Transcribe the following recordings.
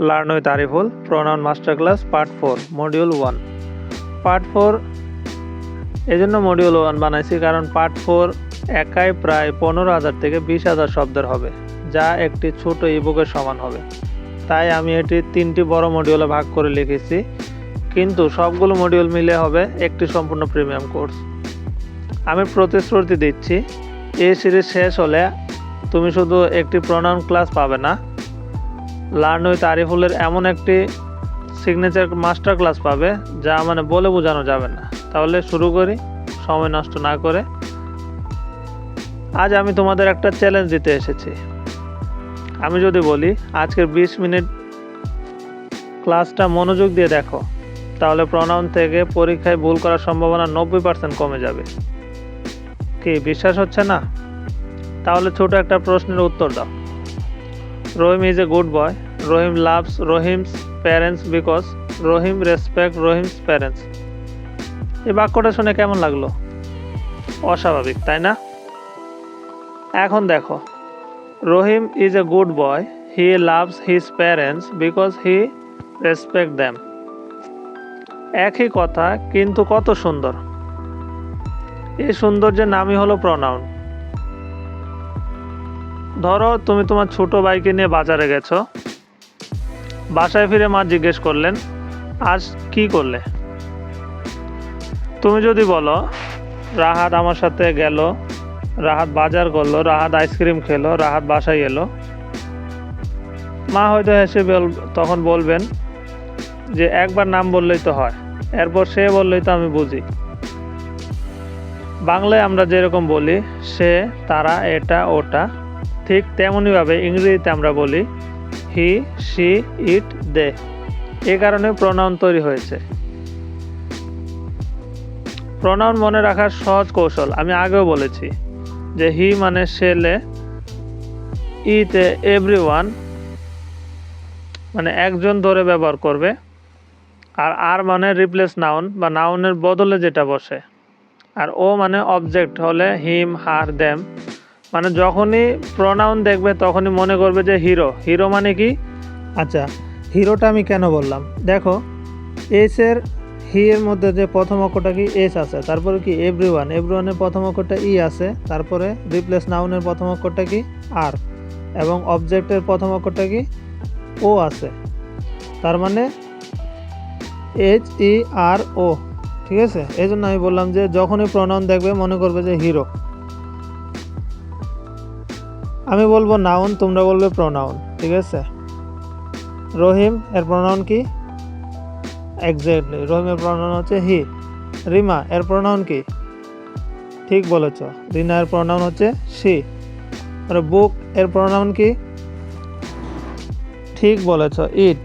Learn with Ariful pronoun master class part 4 module 1। Part 4 এজন্য module 1 বানাইছি কারণ পার্ট 4 একাই প্রায় 15,000 থেকে 20,000 শব্দের হবে, যা একটি ছোট ইবুকের সমান হবে। তাই আমি এটি 3টি বড় মডিউলে ভাগ করে লিখেছি, কিন্তু সবগুলো মডিউল মিলে হবে একটি সম্পূর্ণ প্রিমিয়াম কোর্স। আমি প্রতিশ্রুতি দিচ্ছি, এই সিরিজ শেষ হলে তুমি শুধু একটি প্রোনাউন ক্লাস পাবে না, লার্ন উইথ আরিফুলের এমন একটি সিগনেচার মাস্টার ক্লাস পাবে যা বলে বোঝানো যাবে না। তাহলে শুরু করি সময় নষ্ট না করে। আজ আমি তোমাদের একটা চ্যালেঞ্জ দিতে এসেছি। আমি যদি বলি আজকের 20 মিনিট ক্লাসটা মনোযোগ দিয়ে দেখো, তাহলে প্রোনাউন থেকে পরীক্ষায় ভুল করার সম্ভাবনা 90% কমে যাবে। কি বিশ্বাস হচ্ছে না? তাহলে ছোট একটা প্রশ্নের উত্তর দাও। Rahim is a good boy. Rahim loves Rahim's parents because Rahim respect Rahim's parents. এই বাক্যটা শুনে কেমন লাগলো? অস্বাভাবিক, তাই না? এখন দেখো, Rahim is a good boy, he loves his parents because he respect them. একই কথা কিন্তু কত সুন্দর। এই সৌন্দর্যের নামই হলো প্রোনাউন। ধরো তুমি তোমার ছোট ভাইকে নিয়ে বাজারে গেছো, বাসায় ফিরে মা জিজ্ঞেস করলেন আজ কি করলে। তুমি যদি বলো রাহাত আমার সাথে গেল, রাহাত বাজার করলো, রাহাত আইসক্রিম খেলো, রাহাত বাসায় এলো, মা হয়তো হেসে তখন বলবেন যে একবার নাম বললেই তো হয়, এরপর সে বললেই তো আমি বুঝি। বাংলায় আমরা যেরকম বলি সে, তারা, এটা, ওটা, ঠিক তেমনইভাবে ইংরেজিতে আমরা বলি হি, শি, ইট, দে। এ কারণে প্রোনাউন তৈরি হয়েছে। প্রোনাউন মনে রাখার সহজ কৌশল আমি আগেও বলেছি যে হি মানে ছেলে, ইতে এভরিওয়ান মানে একজন ধরে ব্যবহার করবে, আর মানে রিপ্লেস নাউন বা নাউনের বদলে যেটা বসে, আর ও মানে অবজেক্ট হলে হিম, হার, দেম। যখনই প্রোনাউন দেখবে তখনই মনে করবে যে হিরো। হিরো মানে কি? আচ্ছা, হিরোটা আমি কেন বললাম দেখো, এর হি এর মধ্যে যে প্রথম অক্ষরটা কি এস আছে, তারপরে কি এভরিওয়ান, এভরিওয়ানের প্রথম অক্ষরটা ই আছে, তারপরে রিপ্লেস নাউনের প্রথম অক্ষরটা কি আর, এবং অবজেক্টের প্রথম অক্ষরটা কি ও আছে। তার মানে HERO, ঠিক আছে? এই জন্য আমি বললাম যে যখনই প্রোনাউন দেখবে মনে করবে যে হিরো। আমি বলবো নাউন, তোমরা বলবে প্রোনাউন, ঠিক আছে? রহিম এর প্রোনাউন কি? এক্স্যাক্টলি, রহিমের প্রোনাউন হচ্ছে হি। রিমা এর প্রোনাউন কি? ঠিক বলেছ, রিনা এর প্রোনাউন হচ্ছে শি। বুক এর প্রোনাউন কি? ঠিক বলেছ, ইট।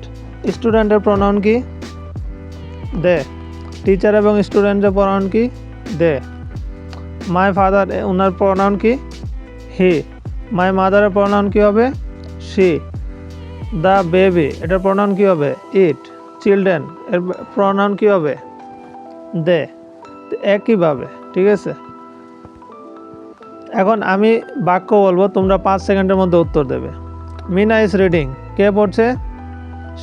স্টুডেন্টের প্রোনাউন কি? দে। টিচার এবং স্টুডেন্টের প্রোনাউন কি? দে। মাই ফাদার ওনার প্রোনাউন কি? হি। মাই মাদারের প্রোনাউন কি হবে? শি। দ্য বেবি এটার প্রোনাউন কি হবে? ইট। চিলড্রেন এর প্রোনাউন কি হবে? দে। একইভাবে, ঠিক আছে? এখন আমি বাক্য বলবো, তোমরা 5 সেকেন্ডের মধ্যে উত্তর দেবে। Mina is reading. কে পড়ছে?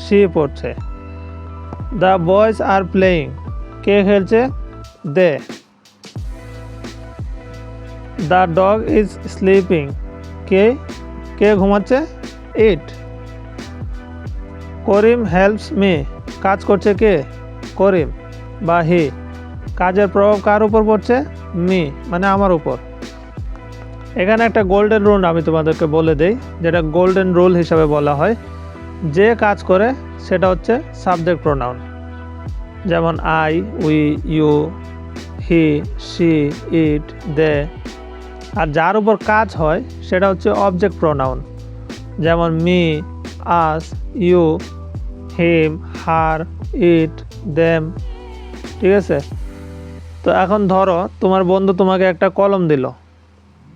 শি পড়ছে। The boys are playing. কে খেলছে? They. The dog is sleeping. কে ঘুমাচ্ছে? ইট। Karim helps me. কাজ করছে কে? করিম বা হি। কাজের প্রভাব কার উপর পড়ছে? মি মানে আমার উপর। এখানে একটা গোল্ডেন রুল আমি তোমাদেরকে বলে দেই, যেটা গোল্ডেন রুল হিসাবে বলা হয়। যে কাজ করে সেটা হচ্ছে সাবজেক্ট প্রোনাউন, যেমন I, we, you, he, she, it, they. আর যার উপর কাজ হয় সেটা হচ্ছে অবজেক্ট প্রোনাউন, যেমন me, us, you, him, her, it, them, ঠিক আছে? তো এখন ধরো তোমার বন্ধু তোমাকে একটা কলম দিল,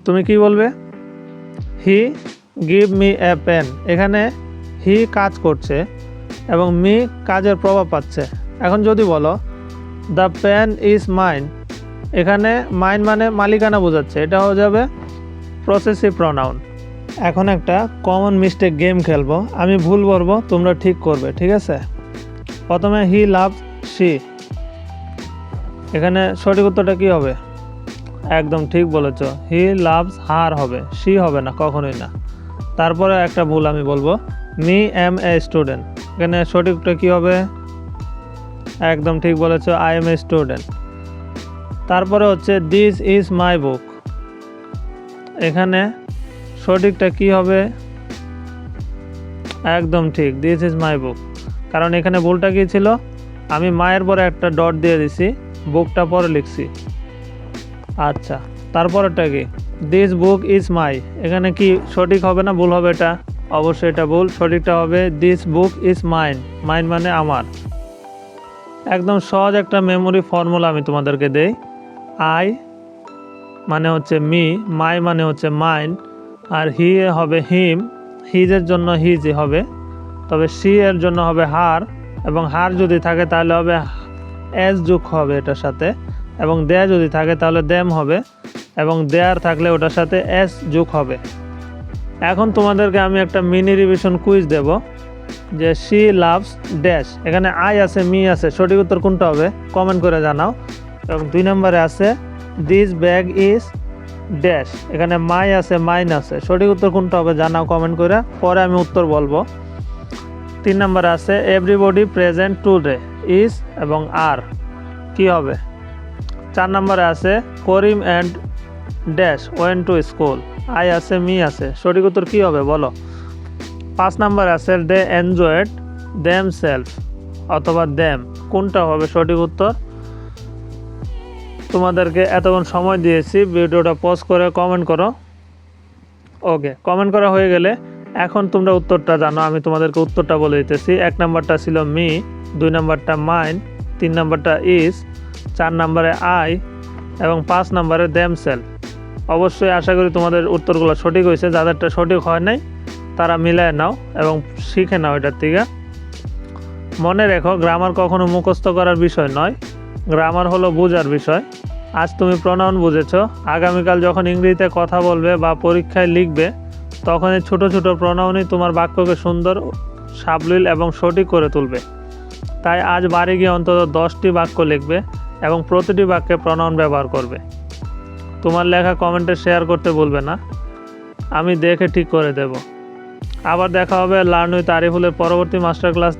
তুমি কি বলবে? He give me a pen. এখানে হি কাজ করছে এবং মি কাজের প্রভাব পাচ্ছে। এখন যদি বলো দ্য পেন ইজ মাইন, এখানে মাইন মানে মালিকানা বোঝাচ্ছে, এটা হয়ে যাবে পসেসিভ প্রোনাউন। এখন একটা কমন মিস্টেক গেম খেলবো, আমি ভুল বলবো, তোমরা ঠিক করবে, ঠিক আছে? প্রথমে হি লাভস শি, এখানে সঠিক উত্তরটা কি হবে? একদম ঠিক বলেছ, হি লাভস হার হবে, শি হবে না, কখনোই না। তারপরে একটা ভুল আমি বলবো, মি এম এ স্টুডেন্ট, এখানে সঠিকটা কি হবে? একদম ঠিক বলেছ, আই এম এ স্টুডেন্ট। তারপরে হচ্ছে দিস ইজ মাই বুক, এখানে সঠিকটা কি হবে? একদম ঠিক, দিস ইজ মাই বুক। কারণ এখানে ভুলটা কি ছিল, আমি মায়ের পরে একটা ডট দিয়ে দিছি, বুকটা পরে লিখছি। আচ্ছা, তারপরেরটা কি? দিস বুক ইজ মাই, এখানে কি সঠিক হবে না ভুল হবে? এটা অবশ্যই এটা ভুল, সঠিকটা হবে this book is mine, mine মানে আমার। একদম সহজ একটা মেমোরি ফর্মুলা আমি তোমাদেরকে দেই। আই মানে হচ্ছে মি, মাই মানে হচ্ছে মাইন, আর হি হবে হিম, হিজের জন্য হিজই হবে, তবে সি এর জন্য হবে হার, এবং হার যদি থাকে তাহলে হবে এস যোগ হবে এটার সাথে, এবং দেয়া যদি থাকে তাহলে দেম হবে, এবং দেয়ার থাকলে ওটার সাথে এস যোগ হবে। এখন তোমাদেরকে আমি একটা মিনি রিভিশন কুইজ দেব, যে শি লাভস ড্যাশ, এখানে আই আছে, মি আছে, সঠিক উত্তর কোনটা হবে কমেন্ট করে জানাও। এবং 2 নম্বরে আছে দিস ব্যাগ ইজ ড্যাশ, এখানে মাই আছে, মাইন আছে, সঠিক উত্তর কোনটা হবে জানাও কমেন্ট করে, পরে আমি উত্তর বলবো। 3 নম্বরে আছে এভরিবডি প্রেজেন্ট টুডে, ইজ এবং আর, কি হবে? 4 নম্বরে আছে Karim and dash went to school, I আছে, মি আছে, সঠিক উত্তর কী হবে বলো? 5 নম্বরে আছে দে এনজয়েড দেম সেলফ অথবা দেম, কোনটা হবে সঠিক উত্তর? তোমাদেরকে এতক্ষণ সময় দিয়েছি, ভিডিওটা পজ করে কমেন্ট করো। ওকে, কমেন্ট করা হয়ে গেলে এখন তোমরা উত্তরটা জানো, আমি তোমাদেরকে উত্তরটা বলে দিতেছি। 1 নম্বরটা ছিল মি, 2 নম্বরটা মাইন, 3 নম্বরটা ইজ, 4 নম্বরে আই, এবং 5 নম্বরে দেম সেলফ। অবশ্যই আশা করি তোমাদের উত্তরগুলো সঠিক হয়েছে, যাদেরটা সঠিক হয় নাই তারা মিলায় নাও এবং শিখে নাও এটার থেকে। মনে রেখো, গ্রামার কখনো মুখস্থ করার বিষয় নয়, গ্রামার হলো বোঝার বিষয়। আজ তুমি প্রনাউন বুঝেছো, আগামীকাল যখন ইংরেজিতে কথা বলবে বা পরীক্ষায় লিখবে, তখন এই ছোটো ছোটো প্রনাউনই তোমার বাক্যকে সুন্দর, সাবলীল এবং সঠিক করে তুলবে। তাই আজ বাড়ি গিয়ে অন্তত 10টি বাক্য লিখবে এবং প্রতিটি বাক্যে প্রনাউন ব্যবহার করবে। তোমার লেখা কমেন্টে শেয়ার করতে ভুলবে না, আমি দেখে ঠিক করে দেব। আবার দেখা হবে লার্ন উইথ আরিফুলের পরবর্তী মাস্টার ক্লাস।